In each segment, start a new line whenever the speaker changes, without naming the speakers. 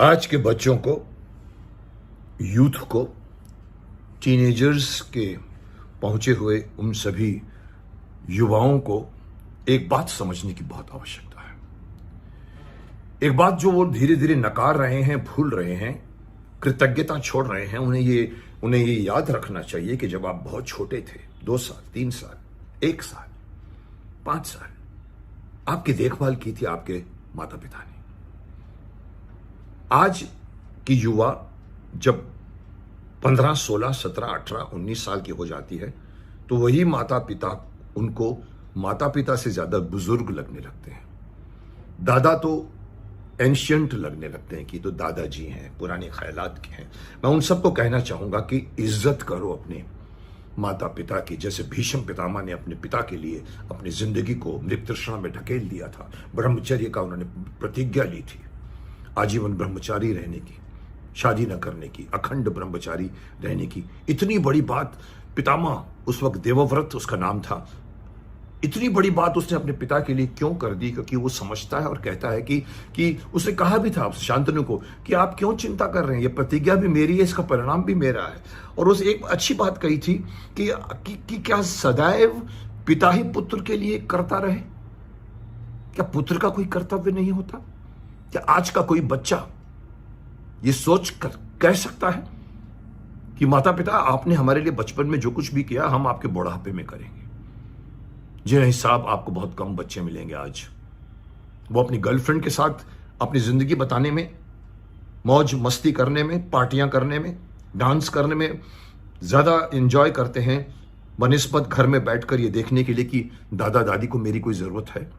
आज के बच्चों को, यूथ को, टीनेजर्स के पहुंचे हुए उन सभी युवाओं को एक बात समझने की बहुत आवश्यकता है। एक बात जो वो धीरे धीरे नकार रहे हैं, भूल रहे हैं, कृतज्ञता छोड़ रहे हैं। उन्हें ये याद रखना चाहिए कि जब आप बहुत छोटे थे, 2 साल, 3 साल, 1 साल, 5 साल, आपकी देखभाल की थी आपके माता पिता ने। आज की युवा जब 15, 16, 17, 18, 19 साल की हो जाती है तो वही माता पिता उनको माता पिता से ज्यादा बुजुर्ग लगने लगते हैं। दादा तो एंशियंट लगने लगते हैं कि तो दादाजी हैं, पुराने ख्यालात के हैं। मैं उन सबको कहना चाहूंगा कि इज्जत करो अपने माता पिता की। जैसे भीष्म पितामह ने अपने पिता के लिए अपनी जिंदगी को मृत तृष्णा में ढकेल दिया था, ब्रह्मचर्य का उन्होंने प्रतिज्ञा ली थी, आजीवन ब्रह्मचारी रहने की, शादी न करने की, अखंड ब्रह्मचारी रहने की। इतनी बड़ी बात पितामह, उस वक्त देवव्रत उसका नाम था, इतनी बड़ी बात उसने अपने पिता के लिए क्यों कर दी? क्योंकि वो समझता है और कहता है कि उसने कहा भी था शांतनु को कि आप क्यों चिंता कर रहे हैं, ये प्रतिज्ञा भी मेरी है, इसका परिणाम भी मेरा है। और उस एक अच्छी बात कही थी कि क्या सदैव पिता ही पुत्र के लिए करता रहे? क्या पुत्र का कोई कर्तव्य नहीं होता? क्या आज का कोई बच्चा ये सोच कर कह सकता है कि माता पिता आपने हमारे लिए बचपन में जो कुछ भी किया हम आपके बुढ़ापे में करेंगे? जिन हिसाब आपको बहुत कम बच्चे मिलेंगे आज। वो अपनी गर्लफ्रेंड के साथ अपनी जिंदगी बताने में, मौज मस्ती करने में, पार्टियां करने में, डांस करने में ज्यादा एंजॉय करते हैं बनिस्बत घर में बैठकर ये देखने के लिए कि दादा दादी को मेरी कोई जरूरत है,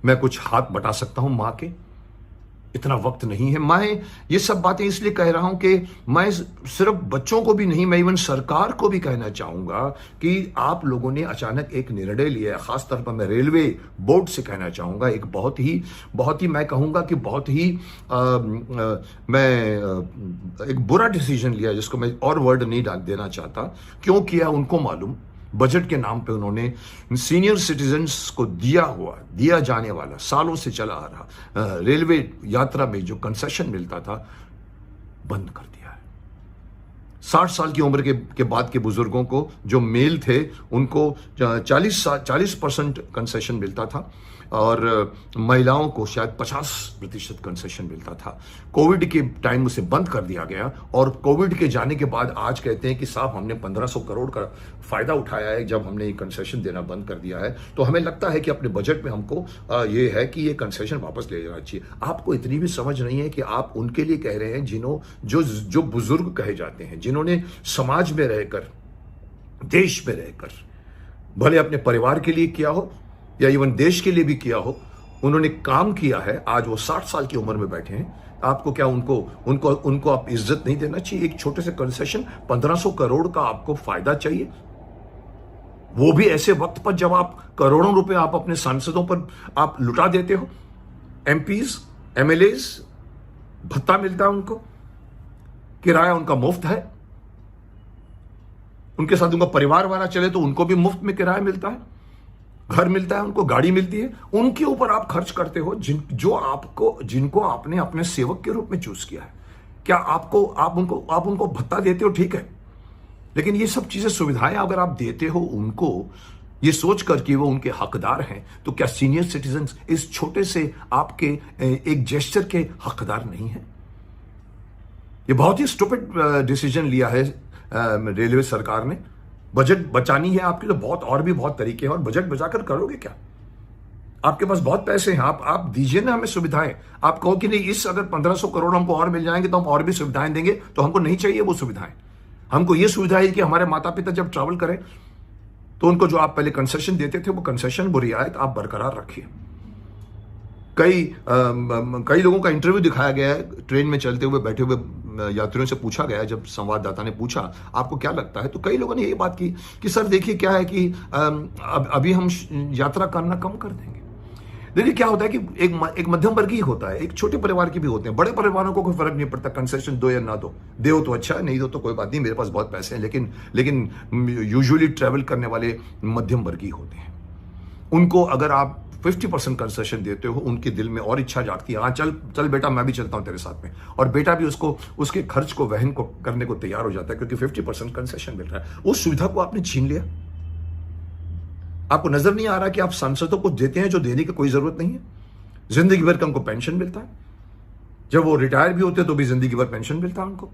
मैं कुछ हाथ बटा सकता हूं मां के। इतना वक्त नहीं है। मैं ये सब बातें इसलिए कह रहा हूं कि मैं सिर्फ बच्चों को भी नहीं, मैं इवन सरकार को भी कहना चाहूंगा कि आप लोगों ने अचानक एक निर्णय लिया है। खासतौर पर मैं रेलवे बोर्ड से कहना चाहूंगा, एक बहुत ही मैं कहूंगा कि बहुत ही एक बुरा डिसीजन लिया, जिसको मैं और वर्ड नहीं डाल देना चाहता। क्यों किया उनको मालूम। बजट के नाम पे उन्होंने सीनियर सिटीजन्स को दिया जाने वाला, सालों से चला आ रहा रेलवे यात्रा में जो कंसेशन मिलता था, बंद कर दिया है। 60 साल की उम्र के बाद के बुजुर्गों को, जो मेल थे, उनको 40% कंसेशन मिलता था और महिलाओं को शायद 50% कंसेशन मिलता था। कोविड के टाइम उसे बंद कर दिया गया और कोविड के जाने के बाद आज कहते हैं कि साहब हमने 1500 करोड़ का फायदा उठाया है जब हमने ये कंसेशन देना बंद कर दिया है। तो हमें लगता है कि अपने बजट में हमको ये है कि ये कंसेशन वापस ले जाना चाहिए। आपको इतनी भी समझ नहीं है कि आप उनके लिए कह रहे हैं जो बुजुर्ग कहे जाते हैं, जिन्होंने समाज में रहकर, देश में रहकर, भले अपने परिवार के लिए किया हो या इवन देश के लिए भी किया हो, उन्होंने काम किया है। आज वो 60 साल की उम्र में बैठे हैं। आपको क्या उनको आप इज्जत नहीं देना चाहिए? एक छोटे से कंसेशन 1500 करोड़ का आपको फायदा चाहिए, वो भी ऐसे वक्त पर जब आप करोड़ों रुपए आप अपने सांसदों पर आप लुटा देते हो। एमपीज, एमएलएज भत्ता मिलता है उनको, किराया उनका मुफ्त है, उनके साथ उनका परिवार वाला चले तो उनको भी मुफ्त में किराया मिलता है, घर मिलता है, उनको गाड़ी मिलती है। उनके ऊपर आप खर्च करते हो जिनको आपने अपने सेवक के रूप में चूज किया है। क्या आप उनको भत्ता देते हो? ठीक है, लेकिन ये सब चीजें, सुविधाएं अगर आप देते हो उनको ये सोच कर कि वो उनके हकदार हैं, तो क्या सीनियर सिटीजन इस छोटे से आपके एक जेस्चर के हकदार नहीं है? ये बहुत ही स्टूपिड डिसीजन लिया है रेलवे सरकार ने। बजट बचानी है आपके, तो बहुत तरीके हैं। और बजट बचाकर करोगे क्या? आपके पास बहुत पैसे हैं, आप दीजिए ना हमें सुविधाएं। आप कहो कि नहीं, अगर 1500 करोड़ हमको और मिल जाएंगे तो हम और भी सुविधाएं देंगे, तो हमको नहीं चाहिए वो सुविधाएं। हमको ये सुविधा है कि हमारे माता पिता जब ट्रैवल करें तो उनको जो आप पहले कंसेशन देते थे, वो कंसेशन, वो रियायत आप बरकरार रखिए। कई लोगों का इंटरव्यू दिखाया गया है, ट्रेन में चलते हुए बैठे हुए यात्रियों से पूछा गया, जब संवाददाता ने पूछा आपको क्या लगता है, तो कई लोगों ने यही बात की कि सर देखिए क्या है कि अभी हम यात्रा करना कम कर देंगे। देखिए क्या होता है कि एक मध्यम वर्गीय होता है, एक छोटे परिवार के भी होते हैं। बड़े परिवारों को कोई फर्क नहीं पड़ता कंसेशन दो या ना दो, दो तो अच्छा, नहीं दो तो कोई बात नहीं, मेरे पास बहुत पैसे हैं। लेकिन यूजुअली ट्रैवल करने वाले मध्यम वर्गीय होते हैं। उनको अगर आप 50% कंसेशन देते हो, उनके दिल में और इच्छा जागती है, हाँ चल चल बेटा मैं भी चलता हूं तेरे साथ में, और बेटा भी उसको उसके खर्च को वहन को करने को तैयार हो जाता है क्योंकि 50% कंसेशन मिल रहा है। उस सुविधा को आपने छीन लिया। आपको नजर नहीं आ रहा कि आप सांसदों को देते हैं जो देने की कोई जरूरत नहीं है। जिंदगी भर का उनको पेंशन मिलता है, जब वो रिटायर भी होते हैं तो भी जिंदगी भर पेंशन मिलता है उनको।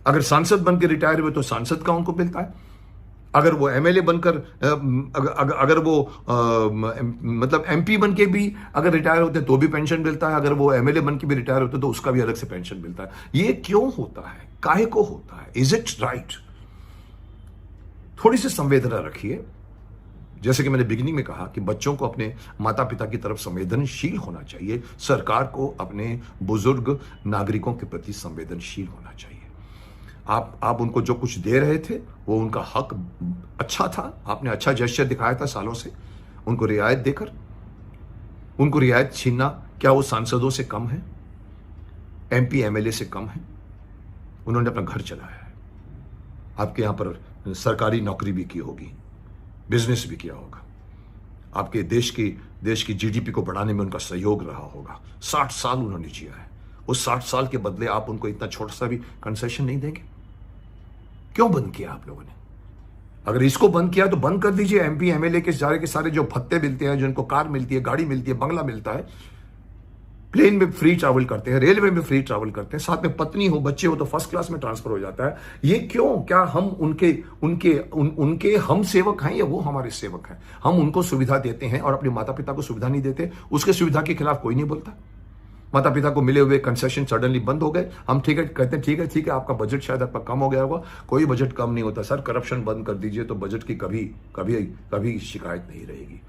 अगर सांसद बनकर रिटायर हुए तो सांसद का उनको मिलता है। अगर वो एमएलए बनकर अगर वो मतलब एमपी बन के भी अगर रिटायर होते हैं तो भी पेंशन मिलता है। अगर वो एमएलए बन के भी रिटायर होते हैं तो उसका भी अलग से पेंशन मिलता है। ये क्यों होता है, काहे को होता है, इज इट राइट? थोड़ी सी संवेदना रखिए। जैसे कि मैंने बिगिनिंग में कहा कि बच्चों को अपने माता पिता की तरफ संवेदनशील होना चाहिए, सरकार को अपने बुजुर्ग नागरिकों के प्रति संवेदनशील होना चाहिए। आप उनको जो कुछ दे रहे थे वो उनका हक अच्छा था, आपने अच्छा जेस्चर दिखाया था सालों से, उनको रियायत देकर। उनको रियायत छीनना क्या वो सांसदों से कम है, एमपी एमएलए से कम है? उन्होंने अपना घर चलाया है, आपके यहां पर सरकारी नौकरी भी की होगी, बिजनेस भी किया होगा, आपके देश की जीडीपी को बढ़ाने में उनका सहयोग रहा होगा। 60 साल उन्होंने जिया है, उस 60 साल के बदले आप उनको इतना छोटा सा भी कंसेशन नहीं देंगे? क्यों बंद किया आप लोगों ने? अगर इसको बंद किया तो बंद कर दीजिए। एमपी एमएलए के सारे जो भत्ते मिलते हैं, जो इनको कार मिलती है, गाड़ी मिलती है, बंगला मिलता है, प्लेन में फ्री ट्रैवल करते हैं, रेलवे में फ्री ट्रैवल करते हैं, साथ में पत्नी हो बच्चे हो तो फर्स्ट क्लास में ट्रांसफर हो जाता है। ये क्यों? क्या हम उनके हम सेवक हैं या वो हमारे सेवक हैं? हम उनको सुविधा देते हैं और अपने माता पिता को सुविधा नहीं देते। उसके सुविधा के खिलाफ कोई नहीं बोलता। माता पिता को मिले हुए कंसेशन सडनली बंद हो गए, हम ठीक है कहते हैं, ठीक है आपका बजट शायद आपका कम हो गया होगा। कोई बजट कम नहीं होता सर, करप्शन बंद कर दीजिए तो बजट की कभी शिकायत नहीं रहेगी।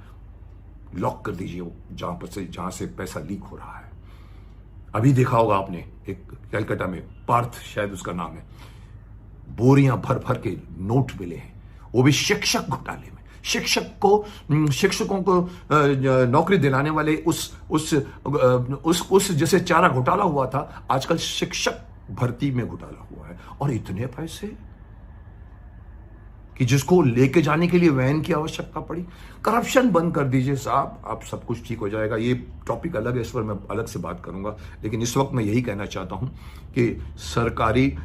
लॉक कर दीजिए वो जहां से पैसा लीक हो रहा है। अभी देखा होगा आपने, एक कलकत्ता में पार्थ शायद उसका नाम है, बोरियां भर भर के नोट मिले हैं, वो भी शिक्षक घोटाले में। शिक्षकों को नौकरी दिलाने वाले उस जैसे चारा घोटाला हुआ था, आजकल शिक्षक भर्ती में घोटाला हुआ है। और इतने पैसे कि जिसको लेके जाने के लिए वैन की आवश्यकता पड़ी। करप्शन बंद कर दीजिए साहब, आप सब कुछ ठीक हो जाएगा। ये टॉपिक अलग है, इस पर मैं अलग से बात करूंगा, लेकिन इस वक्त मैं यही कहना चाहता हूं कि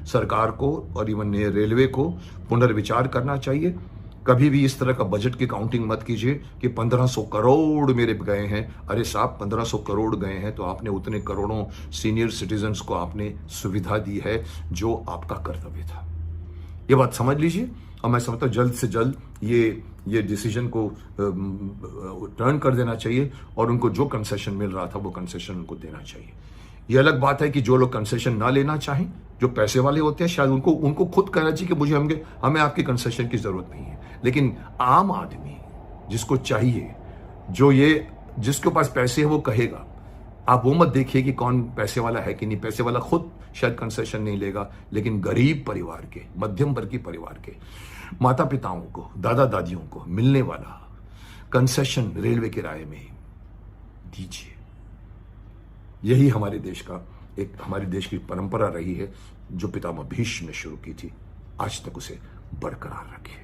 सरकार को और इवन रेलवे को पुनर्विचार करना चाहिए। कभी भी इस तरह का बजट की काउंटिंग मत कीजिए कि 1500 करोड़ मेरे गए हैं। अरे साहब 1500 करोड़ गए हैं तो आपने उतने करोड़ों सीनियर सिटीजन्स को आपने सुविधा दी है जो आपका कर्तव्य था। ये बात समझ लीजिए। और मैं समझता हूं जल्द से जल्द ये डिसीजन को टर्न कर देना चाहिए और उनको जो कंसेशन मिल रहा था वो कंसेशन उनको देना चाहिए। ये अलग बात है कि जो लोग कंसेशन ना लेना चाहें, जो पैसे वाले होते हैं, शायद उनको खुद कहना चाहिए कि हमें आपकी कंसेशन की जरूरत नहीं है। लेकिन आम आदमी जिसको चाहिए, जिसके पास पैसे है वो कहेगा। आप वो मत देखिए कि कौन पैसे वाला है कि नहीं। पैसे वाला खुद शायद कंसेशन नहीं लेगा, लेकिन गरीब परिवार के, मध्यम वर्गीय परिवार के माता पिताओं को, दादा दादियों को मिलने वाला कंसेशन रेलवे किराए में दीजिए। यही हमारे देश की परंपरा रही है जो पितामह भीष्म ने शुरू की थी, आज तक उसे बरकरार रखिए।